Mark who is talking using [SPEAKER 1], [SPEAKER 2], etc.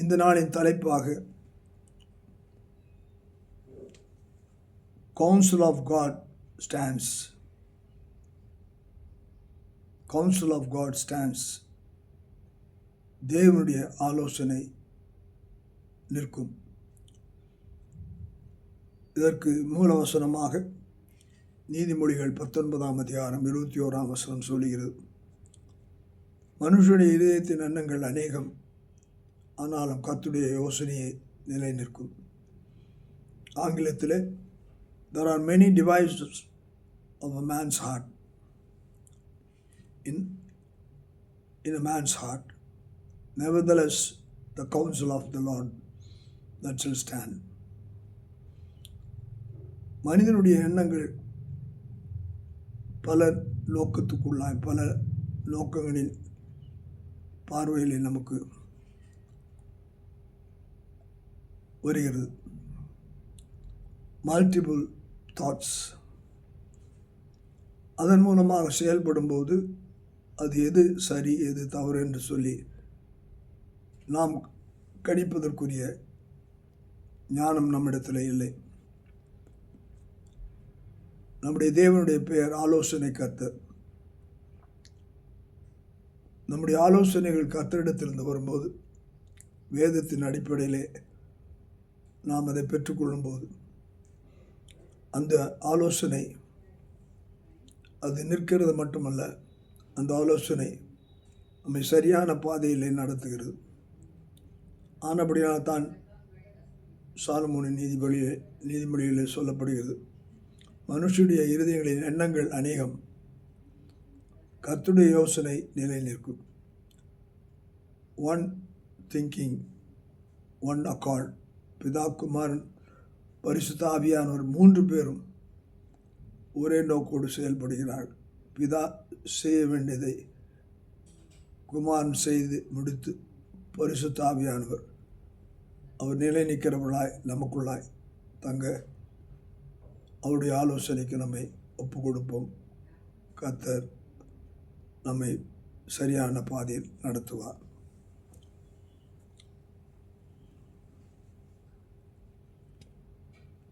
[SPEAKER 1] இந்த நாளின் தலைப்பாக counsel of God stands. Counsel of God stands. தேவனுடைய ஆலோசனை நிற்கும். இதற்கு மூலவசனமாக நீதிமொழிகள் 19ஆம் அதிகாரம் 21ஆம் வசனம் சொல்கிறது, மனுஷனுடைய இதயத்தின் எண்ணங்கள் அநேகம், ஆனாலும் கர்த்தருடைய யோசனையை நிலை நிற்கும். ஆங்கிலத்தில் there are many devices of a man's heart in a man's heart, nevertheless the counsel of the Lord that shall stand. மனிதனுடைய எண்ணங்கள் பல நோக்கத்துக்குள்ளாய், பல நோக்கங்களின் பார்வையில் நமக்கு வருகிறது. Multiple thoughts. அதன் மூலமாக செயல்படும்போது அது எது சரி எது தவறு என்று சொல்லி நாம் கணிப்பதற்குரிய ஞானம் நம்மிடத்தில் இல்லை. நம்முடைய தேவனுடைய பெயர் ஆலோசனை கர்த்தர். நம்முடைய ஆலோசனைகள் கர்த்தரிடத்திலிருந்து வரும்போது, வேதத்தின் அடிப்படையிலே நாம் அதை பெற்றுக்கொள்ளும்போது, அந்த ஆலோசனை அது நிற்கிறது மட்டுமல்ல, அந்த ஆலோசனை நம்மை சரியான பாதையிலே நடத்துகிறது. ஆனபடியால் தான் சாலமோனின் நீதிமொழியிலே சொல்லப்படுகிறது, மனுஷனுடைய இருதயங்களின் எண்ணங்கள் அநேகம், கர்த்தருடைய யோசனை நிலை நிற்கும். One thinking, one accord. பிதா, குமாரன், பரிசுத்த ஆவியானவர் 3 பேரும் ஒரே நோக்கோடு செயல்படுகிறார்கள். பிதா செய்ய வேண்டியதை குமாரன் செய்து முடித்து, பரிசுத்த ஆவியானவர் அவர் நிலை நிற்கிறவர்களாய் நமக்குள்ளாய் தங்க அவருடைய ஆலோசனைக்கு நம்மை ஒப்பு கொடுப்போம். கர்த்தர் நம்மை சரியான பாதையில் நடத்துவார்.